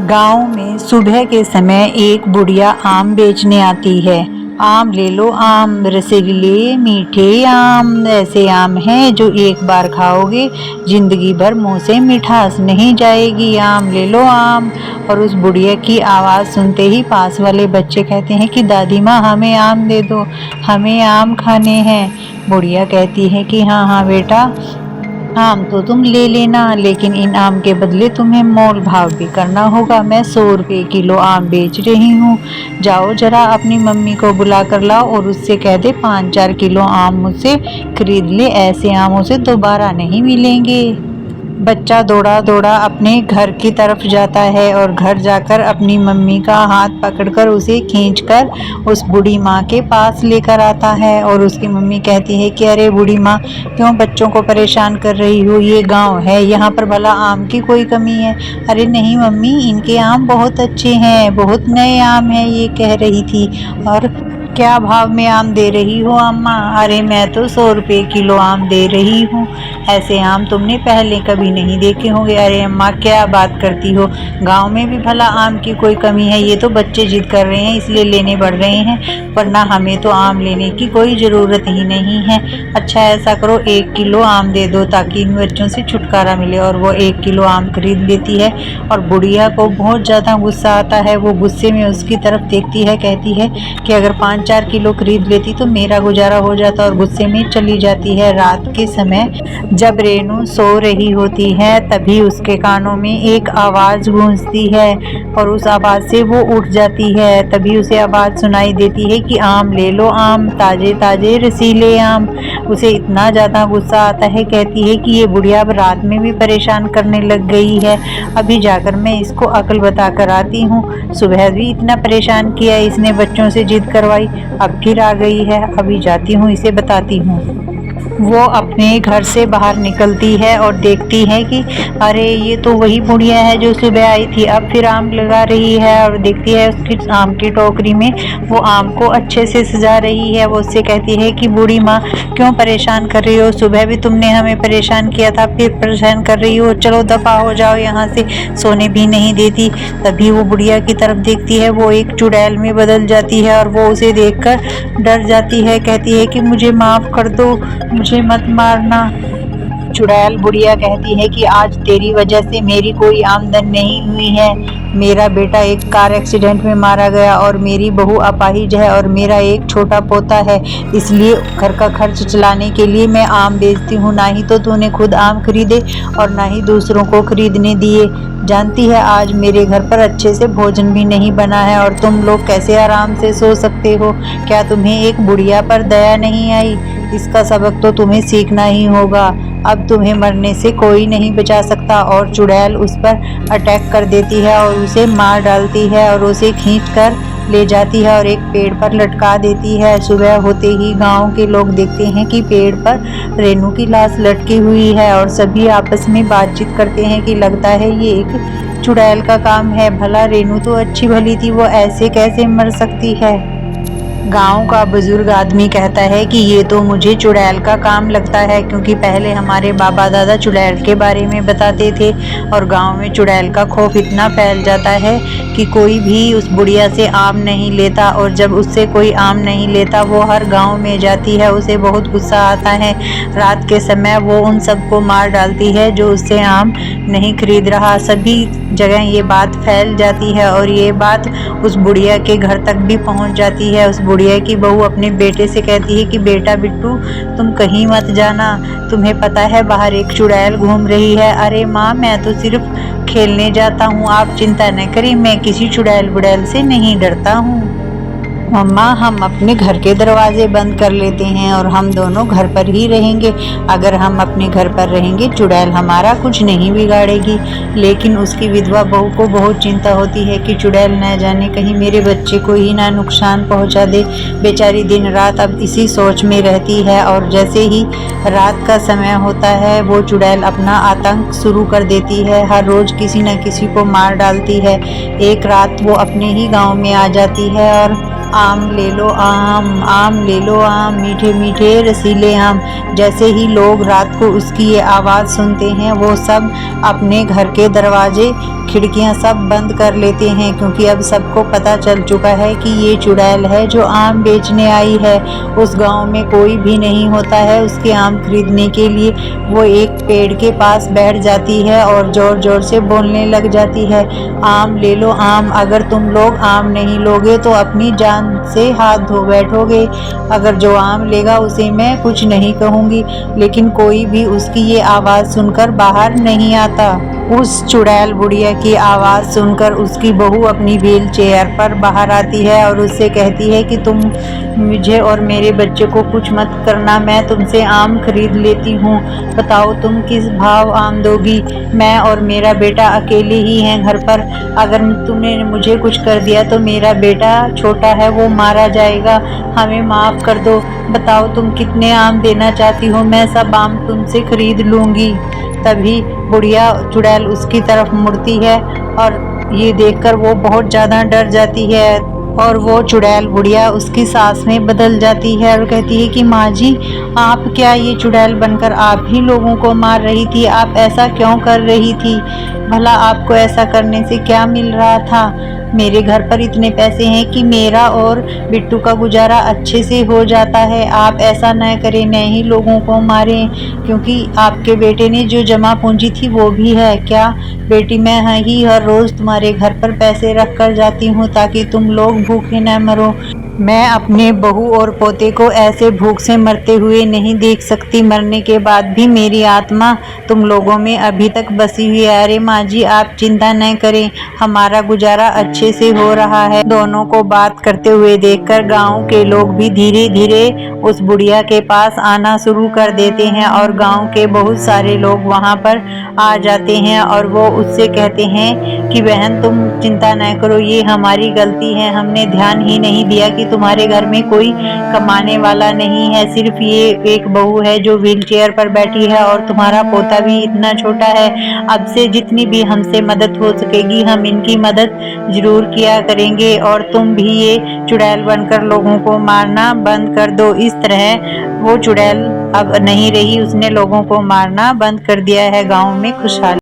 गांव में सुबह के समय एक बुढ़िया आम बेचने आती है। आम ले लो आम, रसीले मीठे आम, ऐसे आम हैं जो एक बार खाओगे जिंदगी भर मुंह से मिठास नहीं जाएगी। आम ले लो आम। और उस बुढ़िया की आवाज़ सुनते ही पास वाले बच्चे कहते हैं कि दादी माँ हमें आम दे दो, हमें आम खाने हैं। बुढ़िया कहती है कि हाँ हाँ बेटा, आम तो तुम ले लेना, लेकिन इन आम के बदले तुम्हें मोल भाव भी करना होगा। मैं 100 रुपये किलो आम बेच रही हूँ। जाओ जरा अपनी मम्मी को बुला कर लाओ और उससे कह दे 5-4 किलो आम मुझसे खरीद ले, ऐसे आम उसे दोबारा नहीं मिलेंगे। बच्चा दौड़ा दौड़ा अपने घर की तरफ जाता है और घर जाकर अपनी मम्मी का हाथ पकड़कर उसे खींचकर उस बूढ़ी माँ के पास लेकर आता है। और उसकी मम्मी कहती है कि अरे बूढ़ी माँ, क्यों बच्चों को परेशान कर रही हो? ये गांव है, यहाँ पर भला आम की कोई कमी है? अरे नहीं मम्मी, इनके आम बहुत अच्छे हैं, बहुत नए आम हैं, ये कह रही थी। और क्या भाव में आम दे रही हो अम्मा? अरे मैं तो 100 रुपये किलो आम दे रही हूँ। ऐसे आम तुमने पहले कभी नहीं देखे होंगे। अरे अम्मा क्या बात करती हो, गांव में भी भला आम की कोई कमी है? ये तो बच्चे जिद कर रहे हैं इसलिए लेने बढ़ रहे हैं, वरना हमें तो आम लेने की कोई ज़रूरत ही नहीं है। अच्छा ऐसा करो, 1 किलो आम दे दो ताकि इन बच्चों से छुटकारा मिले। और वो 1 किलो आम खरीद लेती है। और बुढ़िया को बहुत ज़्यादा गुस्सा आता है। वो गुस्से में उसकी तरफ देखती है, कहती है कि अगर 5-4 किलो खरीद लेती तो मेरा गुजारा हो जाता, और गुस्से में चली जाती है। रात के समय जब रेनू सो रही होती है तभी उसके कानों में एक आवाज़ गूंजती है और उस आवाज़ से वो उठ जाती है। तभी उसे आवाज़ सुनाई देती है कि आम ले लो आम, ताज़े ताज़े रसीले आम। उसे इतना ज़्यादा गुस्सा आता है, कहती है कि ये बुढ़िया अब रात में भी परेशान करने लग गई है। अभी जाकर मैं इसको अकल बता कर आती हूँ। सुबह भी इतना परेशान किया इसने, बच्चों से जिद करवाई, अब फिर आ गई है। अभी जाती हूँ, इसे बताती हूँ। वो अपने घर से बाहर निकलती है और देखती है कि अरे ये तो वही बुढ़िया है जो सुबह आई थी, अब फिर आम लगा रही है। और देखती है उसकी आम की टोकरी में वो आम को अच्छे से सजा रही है। वो उससे कहती है कि बूढ़ी माँ क्यों परेशान कर रही हो? सुबह भी तुमने हमें परेशान किया था, फिर परेशान कर रही हो, चलो दफ़ा हो जाओ यहाँ से। सोने भी नहीं देती। तभी वो बुढ़िया की तरफ देखती है, वो एक चुड़ैल में बदल जाती है और वो उसे देखकर डर जाती है। कहती है कि मुझे माफ़ कर दो, मुझे मत मारना। चुड़ैल बुढ़िया कहती है कि आज तेरी वजह से मेरी कोई आमदन नहीं हुई है। मेरा बेटा एक कार एक्सीडेंट में मारा गया और मेरी बहू अपाहिज है और मेरा एक छोटा पोता है, इसलिए घर का खर्च चलाने के लिए मैं आम बेचती हूँ। ना ही तो तूने खुद आम खरीदे और ना ही दूसरों को खरीदने दिए। जानती है आज मेरे घर पर अच्छे से भोजन भी नहीं बना है और तुम लोग कैसे आराम से सो सकते हो? क्या तुम्हें एक बुढ़िया पर दया नहीं आई? इसका सबक तो तुम्हें सीखना ही होगा। अब तुम्हें मरने से कोई नहीं बचा सकता। और चुड़ैल उस पर अटैक कर देती है और उसे मार डालती है और उसे खींचकर ले जाती है और एक पेड़ पर लटका देती है। सुबह होते ही गांव के लोग देखते हैं कि पेड़ पर रेनू की लाश लटकी हुई है और सभी आपस में बातचीत करते हैं कि लगता है ये एक चुड़ैल का काम है। भला रेनू तो अच्छी भली थी, वो ऐसे कैसे मर सकती है? गांव का बुजुर्ग आदमी कहता है कि ये तो मुझे चुड़ैल का काम लगता है, क्योंकि पहले हमारे बाबा दादा चुड़ैल के बारे में बताते थे और गांव में चुड़ैल का खौफ इतना फैल जाता है कि कोई भी उस बुढ़िया से आम नहीं लेता। और जब उससे कोई आम नहीं लेता वो हर गांव में जाती है, उसे बहुत गुस्सा आता है। रात के समय वो उन सबको मार डालती है जो उससे आम नहीं खरीद रहा। सभी जगह ये बात फैल जाती है और ये बात उस बुढ़िया के घर तक भी पहुंच जाती है। उस बुढ़िया की बहू अपने बेटे से कहती है कि बेटा बिट्टू, तुम कहीं मत जाना, तुम्हें पता है बाहर एक चुड़ैल घूम रही है। अरे माँ, मैं तो सिर्फ खेलने जाता हूँ, आप चिंता न करें, मैं किसी चुड़ैल बुड़ैल से नहीं डरता हूँ। मम्मा, हम अपने घर के दरवाजे बंद कर लेते हैं और हम दोनों घर पर ही रहेंगे। अगर हम अपने घर पर रहेंगे चुड़ैल हमारा कुछ नहीं बिगाड़ेगी। लेकिन उसकी विधवा बहू को बहुत चिंता होती है कि चुड़ैल न जाने कहीं मेरे बच्चे को ही ना नुकसान पहुंचा दे। बेचारी दिन रात अब इसी सोच में रहती है और जैसे ही रात का समय होता है वो चुड़ैल अपना आतंक शुरू कर देती है। हर रोज़ किसी न किसी को मार डालती है। एक रात वो अपने ही गाँव में आ जाती है और आम ले लो आम ले लो आम, मीठे मीठे रसीले आम। जैसे ही लोग रात को उसकी ये आवाज़ सुनते हैं वो सब अपने घर के दरवाजे खिड़कियां सब बंद कर लेते हैं, क्योंकि अब सबको पता चल चुका है कि ये चुड़ैल है जो आम बेचने आई है। उस गांव में कोई भी नहीं होता है उसके आम खरीदने के लिए। वो एक पेड़ के पास बैठ जाती है और ज़ोर ज़ोर से बोलने लग जाती है, आम ले लो आम, अगर तुम लोग आम नहीं लोगे तो अपनी जान से हाथ धो बैठोगे। अगर जो आम लेगा उसे मैं कुछ नहीं कहूँगी। लेकिन कोई भी उसकी ये आवाज़ सुनकर बाहर नहीं आता। उस चुड़ैल बुढ़िया की आवाज़ सुनकर उसकी बहू अपनी व्हील चेयर पर बाहर आती है और उससे कहती है कि तुम मुझे और मेरे बच्चे को कुछ मत करना, मैं तुमसे आम खरीद लेती हूँ। बताओ तुम किस भाव आम दोगी? मैं और मेरा बेटा अकेले ही हैं घर पर। अगर तुमने मुझे कुछ कर दिया तो मेरा बेटा छोटा है वो मारा जाएगा, हमें माफ़ कर दो। बताओ तुम कितने आम देना चाहती हो, मैं सब आम तुमसे खरीद लूँगी। तभी बुढ़िया चुड़ैल उसकी तरफ मुड़ती है और ये देखकर वो बहुत ज़्यादा डर जाती है और वो चुड़ैल बुढ़िया उसकी सास में बदल जाती है और कहती है कि माँ जी, आप क्या ये चुड़ैल बनकर आप ही लोगों को मार रही थी? आप ऐसा क्यों कर रही थी? भला आपको ऐसा करने से क्या मिल रहा था? मेरे घर पर इतने पैसे हैं कि मेरा और बिट्टू का गुजारा अच्छे से हो जाता है। आप ऐसा न करें, न ही लोगों को मारें, क्योंकि आपके बेटे ने जो जमा पूंजी थी वो भी है। क्या बेटी, मैं ही हर रोज़ तुम्हारे घर पर पैसे रख कर जाती हूँ ताकि तुम लोग भूखे न मरो। मैं अपने बहू और पोते को ऐसे भूख से मरते हुए नहीं देख सकती। मरने के बाद भी मेरी आत्मा तुम लोगों में अभी तक बसी हुई है। अरे माँ जी, आप चिंता न करें, हमारा गुजारा अच्छे से हो रहा है। दोनों को बात करते हुए देखकर गांव के लोग भी धीरे धीरे उस बुढ़िया के पास आना शुरू कर देते हैं और गांव के बहुत सारे लोग वहां पर आ जाते हैं और वो उससे कहते हैं कि बहन तुम चिंता न करो, ये हमारी गलती है, हमने ध्यान ही नहीं दिया कि तुम्हारे घर में कोई कमाने वाला नहीं है, सिर्फ ये एक बहू है जो व्हील चेयर पर बैठी है और तुम्हारा पोता भी इतना छोटा है। अब से जितनी भी हमसे मदद हो सकेगी हम इनकी मदद जरूर किया करेंगे और तुम भी ये चुड़ैल बनकर लोगों को मारना बंद कर दो। इस तरह वो चुड़ैल अब नहीं रही, उसने लोगों को मारना बंद कर दिया है। गाँव में खुशहाली